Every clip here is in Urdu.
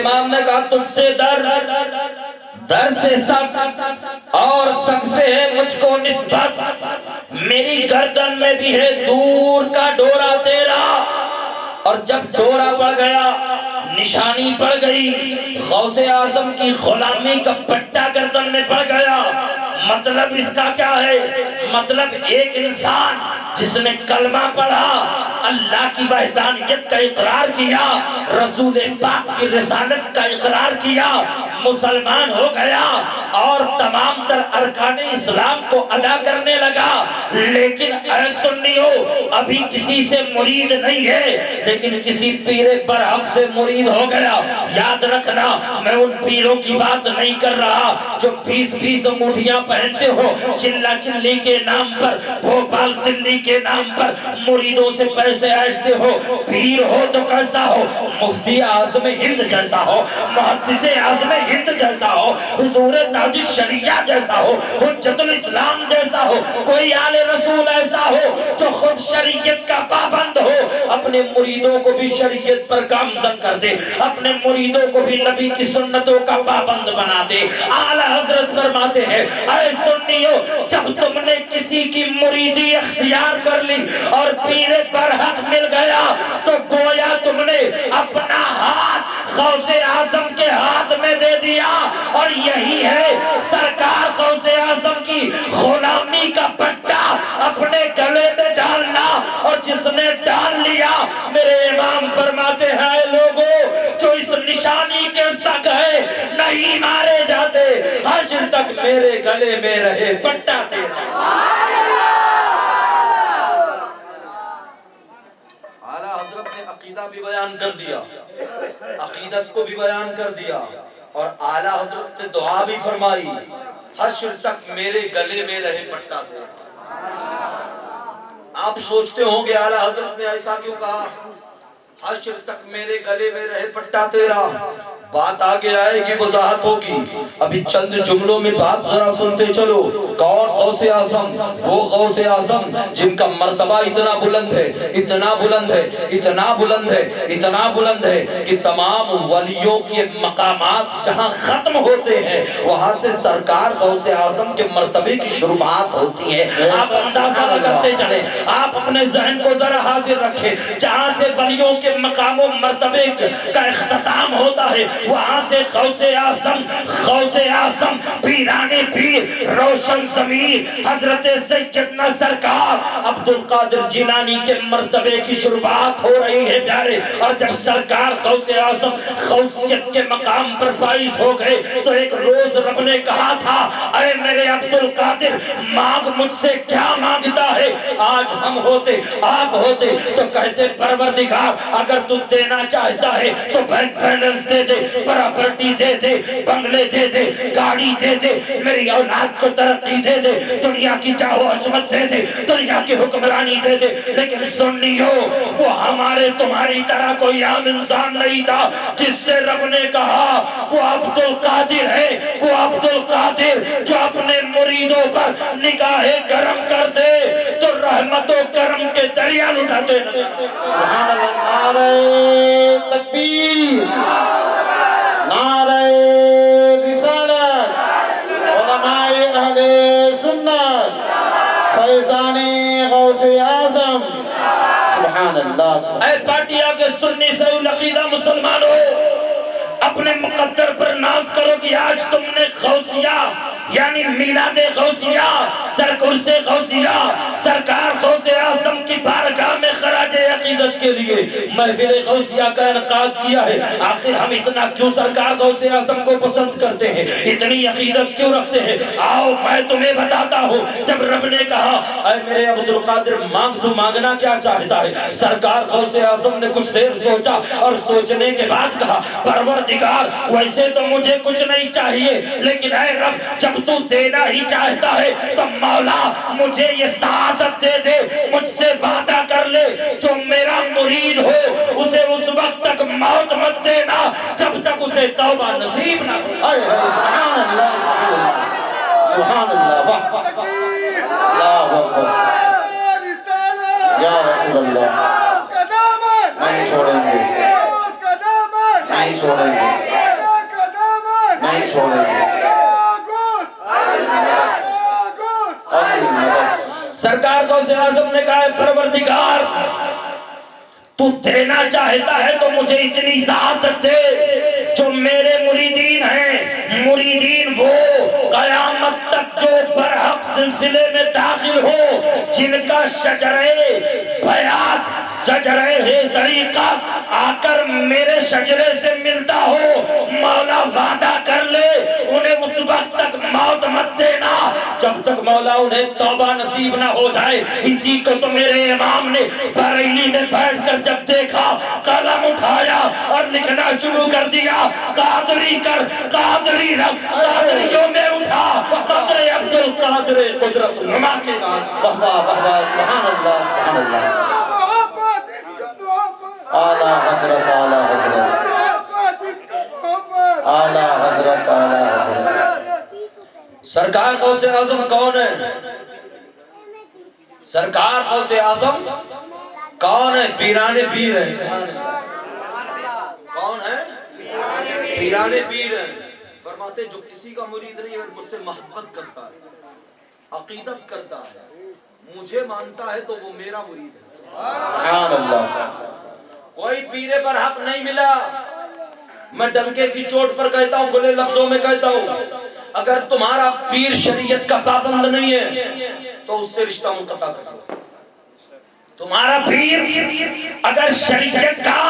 امام نے کہا تجھ سے در سے سب اور سب سے ہے مجھ کو نسبت، میری گردن میں بھی ہے دور کا ڈورا تیرا۔ اور جب ڈورا پڑ گیا، نشانی پڑ گئی، غوث اعظم کی غلامی کا پٹا گردن میں پڑ گیا۔ مطلب اس کا کیا ہے؟ مطلب ایک انسان جس نے کلمہ پڑھا، اللہ کی وحدانیت کا اقرار کیا، رسول پاک کی رسالت کا اقرار کیا، مسلمان ہو گیا اور تمام تر ارکان اسلام کو ادا کرنے لگا، لیکن اے سنیو ابھی کسی سے مرید نہیں ہے، لیکن کسی پیر برحق سے مرید ہو گیا۔ یاد رکھنا میں ان پیروں کی بات نہیں کر رہا جو 20 انگوٹھیاں پہنتے ہو، چلا چلی کے نام پر، بھوپال دلی کے نام پر مریدوں سے پیسے ایٹھتے ہو۔ پیر ہو تو کیسا ہو؟ مفتی اعظم ہند جیسا ہو، محدث اعظم ہند جیسا ہو، حضور تاج الشریعہ جیسا ہو، حجت الاسلام جیسا ہو، کوئی آل رسول ایسا ہو جو خود شریعت کا پابند ہو، اپنے مریدوں کو بھی شریعت پر گامزن کر دے، اپنے مریدوں کو بھی نبی کی سنتوں کا پابند بنا دے۔ اعلیٰ حضرت فرماتے ہیں اے سنیو، جب تم نے کسی کی مریدی اختیار کر لی اور پیر برحق مل گیا تو گویا تم نے اپنا ہاتھ غوث اعظم کے ہاتھ میں دے دیا، اور یہی ہے سرکار غوث اعظم کی غلامی کا پٹا اپنے گلے میں ڈالنا، اور جس نے ڈال لیا میرے امام فرماتے ہیں لوگوں جو اس نشانی کے سگ ہے نہیں مارے جاتے، حشر تک میرے گلے میں رہے پٹا تیرا۔ اعلیٰ حضرت نے عقیدہ بھی بیان کر دیا، عقیدت کو بھی بیان کر دیا، اور اعلیٰ حضرت نے دعا بھی فرمائی، حشر تک میرے گلے میں رہے پٹا تیرا۔ آپ سوچتے ہوں گے اعلیٰ حضرت نے ایسا کیوں کہا، حشر تک میرے گلے میں رہے پٹا تیرا؟ بات آگے آئے گی، وضاحت ہوگی، ابھی چند جملوں میں بات ذرا سنتے چلو۔ کون غوث اعظم؟ وہ غوث اعظم جن کا مرتبہ اتنا بلند ہے، اتنا بلند ہے، اتنا بلند ہے، اتنا بلند ہے کہ تمام ولیوں کے مقامات جہاں ختم ہوتے ہیں وہاں سے سرکار غوث اعظم کے مرتبے کی شروعات ہوتی ہے۔ آپ اندازہ لگاتے چلیں، آپ اپنے ذہن کو ذرا حاضر رکھیں، جہاں سے ولیوں کے مقام و مرتبے کا اختتام ہوتا ہے وہاں سے غوث اعظم پیرانے پیر روشن ضمیر حضرت سیدنا سرکار عبدالقادر جیلانی کے مرتبے کی شروعات ہو رہی ہے پیارے۔ اور جب سرکار غوث اعظم غوثیت کے مقام پر فائز ہو گئے تو ایک روز رب نے کہا تھا اے میرے عبدالقادر مانگ مجھ سے کیا مانگتا ہے؟ آج ہم ہوتے آپ ہوتے تو کہتے پروردگار اگر تو دینا چاہتا ہے تو بینک بیلنس دے دے، پراپرٹی دے دے، بنگلے دے دے، گاڑی دے دے، میری اولاد کو ترقی دے دے، دنیا کی چاہو عظمت دے دے، دنیا کی حکمرانی دے دے، لیکن سنیو وہ ہمارے تمہاری طرح کوئی عام انسان نہیں تھا جس سے رب نے کہا وہ عبدالقادر ہے، وہ عبدالقادر جو اپنے مریدوں پر نگاہ گرم کر دے تو رحمت و کرم کے دریا لٹاتے ہیں۔ سبحان اللہ، نعرہ تکبیر، نعرہ رسالت، علماء اہل سنت، فیضان غوث اعظم، سبحان اللہ۔ اے پارٹیا کے سنی سے العقیدہ مسلمانوں، اپنے مقدر پر ناز کرو کہ آج تم نے غوثیہ یعنی میلاد غوثیہ، سرکرس غوثیہ، سرکار غوث اعظم کی بارگاہ میں خراج عقیدت کے لیے محفل غوثیہ کا انعقاد کیا ہے۔ آخر ہم اتنا کیوں سرکار غوث اعظم کو پسند کرتے ہیں، اتنی عقیدت کیوں رکھتے ہیں؟ آؤ میں تمہیں بتاتا ہوں۔ جب رب نے کہا اے میرے عبدالقادر مانگ، تو مانگنا کیا چاہتا ہے؟ سرکار غوث اعظم نے کچھ دیر سوچا اور سوچنے کے بعد کہا پروردگار ویسے تو مجھے کچھ نہیں چاہیے، لیکن اے رب جب تو دینا ہی چاہتا ہے تو مولا مجھے یہ سعادت دے دے، مجھ سے وعدہ کر لے جو میرا مرید ہو اسے اس وقت تک موت مت دینا جب تک اسے توبہ نصیب نہ ہو۔ سبحان اللہ، سبحان اللہ، اللہ اکبر، یا رسول اللہ، نہیں چھوڑیں گے، نہیں چھوڑیں گے۔ نہیں چھوڑیں گے۔ سرکار غوث اعظم نے کہا ہے پروردگار تو دینا چاہتا ہے تو مجھے اتنی سعادت دے جو میرے مریدین ہیں، مریدین وہ قیامت تک جو برحق سلسلے میں داخل ہو، جن کا شجرے بیعت شجرے طریقہ آ کر میرے شجرے سے ملتا ہو، مولا وعدہ کر لے انہیں اس وقت تک موت مت دینا جب تک مولا انہیں توبہ نصیب نہ ہو جائے۔ اسی کو تو میرے امام نے بریلی میں بیٹھ کر جب دیکھا، قلم اٹھایا اور لکھنا شروع کر دیا، قادری کر قادری رکھ، قادریوں میں اٹھا قدر عبد القادر قدرت نما کے بعد سبحان اللہ سبحان اللہ۔ اعلیٰ حضرت اعلیٰ حضرت اعلیٰ حضرت اعلیٰ حضرت۔ سرکار غوث اعظم کون ہے؟ سرکار غوث اعظم کون ہے؟ پیران پیر ہے۔ کون ہے؟ پیران پیر ہے۔ فرماتے جو کسی کا مرید نہیں اگر مجھ سے محبت کرتا ہے، عقیدت کرتا ہے، مجھے مانتا ہے تو وہ میرا مرید ہے۔ سبحان اللہ۔ کوئی پیر پر حق نہیں ملا، میں ڈنکے کی چوٹ پر کہتا ہوں، کھلے لفظوں میں کہتا ہوں، اگر تمہارا پیر شریعت کا پابند نہیں ہے تو اس سے رشتہ منقطع کر دو۔ تمہارا پیر اگر شریعت کا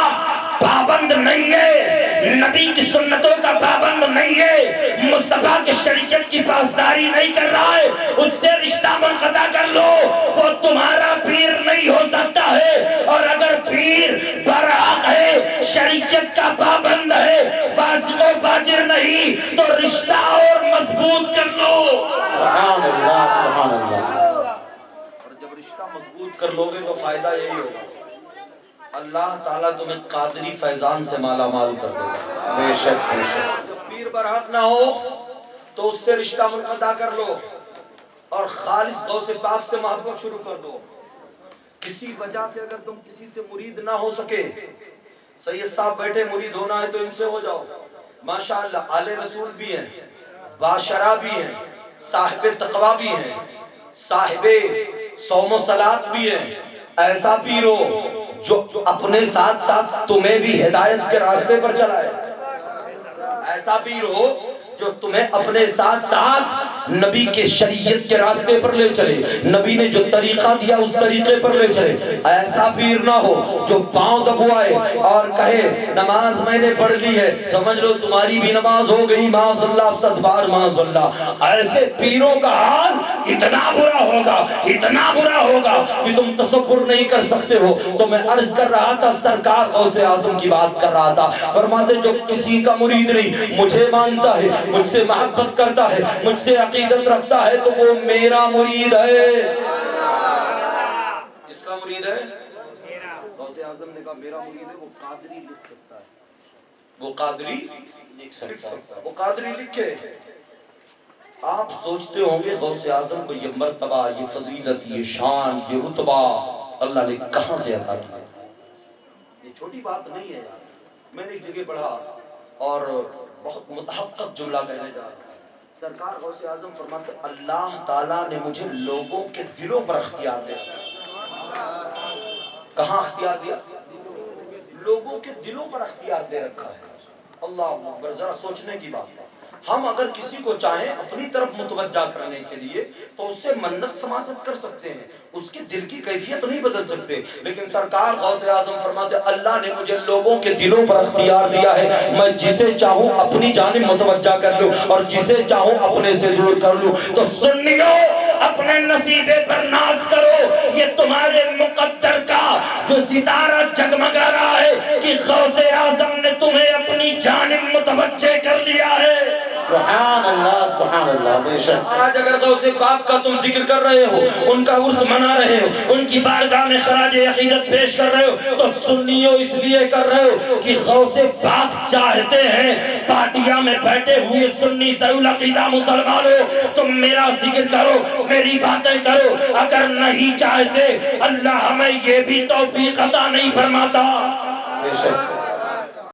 پابند نہیں ہے، نبی کی سنتوں کا پابند نہیں ہے، مصطفیٰ کی شریعت کی پاسداری نہیں کر رہا ہے، اس سے رشتہ منقطع کر لو، وہ تمہارا پیر نہیں ہو سکتا ہے۔ اور اگر پیر برحق ہے، شریعت کا پابند ہے، فاسق و فاجر نہیں، تو رشتہ اور مضبوط کر لو۔ سبحان اللہ سبحان اللہ۔ جب رشتہ مضبوط کر لوگے تو فائدہ یہی ہوگا، اللہ تعالیٰ تمہیں قادری فیضان سے مالا مال کر دے گا۔ بے شک بے شک۔ جب پیر برحق نہ ہو تو اس سے رشتہ منقطع کر لو اور خالص غوث پاک سے محبت شروع کر دو۔ کسی وجہ سے اگر تم کسی سے مرید نہ ہو سکے، سید صاحب بیٹھے مرید ہونا ہے تو ان سے ہو جاؤ، ماشاءاللہ آل رسول بھی ہیں، باشرہ بھی ہیں، صاحب تقوی بھی ہیں، صاحب صوم و صلات بھی ہیں۔ ایسا پیر ہو جو اپنے ساتھ ساتھ تمہیں بھی ہدایت کے راستے پر چلائے، ایسا پیر ہو جو تمہیں اپنے ساتھ ساتھ نبی کے شریعت کے راستے پر لے چلے، نبی نے جو طریقہ دیا اس طریقے پر لے چلے۔ ایسا پیر نہ ہو جو پاؤں دبوائے اور کہے نماز میں نے پڑھ لی ہے، سمجھ لو تمہاری بھی نماز ہو گئی، معاذ اللہ، 7 بار معاذ اللہ۔ ایسے پیروں کا حال اتنا برا ہوگا، اتنا برا ہوگا کہ تم تصور نہیں کر سکتے ہو۔ تو میں عرض کر رہا تھا، سرکار غوث اعظم کی بات کر رہا تھا، فرماتے جو کسی کا مرید نہیں، مجھے مانتا ہے، مجھ سے محبت کرتا ہے، مجھ سے عقیدت رکھتا ہے تو وہ میرا مرید ہے۔ کس کا مرید ہے؟ غوث اعظم نے کہا میرا مرید ہے، وہ قادری لکھ سکتا ہے، وہ قادری لکھ سکتا ہے، وہ قادری لکھے۔ آپ سوچتے ہوں گے غوث اعظم کو یہ مرتبہ، یہ فضیلت، یہ شان، یہ رتبہ اللہ نے کہاں سے عطا کیا؟ یہ چھوٹی بات نہیں ہے یار۔ میں نے ایک جگہ پڑھا اور بہت متحقق جملہ کہنے جا رہا ہوں۔ سرکار غوث اعظم فرماتے اللہ تعالیٰ نے مجھے لوگوں کے دلوں پر اختیار دیا۔ کہاں اختیار دیا؟ لوگوں کے دلوں پر اختیار دے رکھا ہے۔ اللہ اکبر، ذرا سوچنے کی بات ہے۔ ہم اگر کسی کو چاہیں اپنی طرف متوجہ کرنے کے لیے تو اس سے منت سماجت کر سکتے ہیں، اس کے دل کی کیفیت نہیں بدل سکتے، لیکن سرکار غوث اعظم فرماتے اللہ نے مجھے لوگوں کے دلوں پر اختیار دیا ہے، میں جسے چاہوں اپنی جانب متوجہ کر لوں اور جسے چاہوں اپنے سے دور کر لوں۔ تو سنیو، اپنے نصیبے پر ناز کرو، یہ تمہارے مقدر کا جو ستارہ جگمگا رہا ہے کہ غوث اعظم نے تمہیں اپنی جانب متوجہ کر لیا ہے۔ سبحان اللہ سبحان اللہ۔ بے شک آج اگر غوث پاک کا تم ذکر کر رہے ہو، ان کا عرس منا رہے ہو، ان کی بارگاہ میں خراج عقیدت پیش کر رہے ہو، تو سنیو اس لیے کر رہے ہو کہ غوث پاک چاہتے ہیں پارٹیاں میں بیٹھے ہوئے سنی ضرور عقیدہ مسلمان ہو، تم میرا ذکر کرو، میری باتیں کرو۔ اگر نہیں چاہتے اللہ ہمیں یہ بھی توفیق عطا نہیں فرماتا۔ بے شک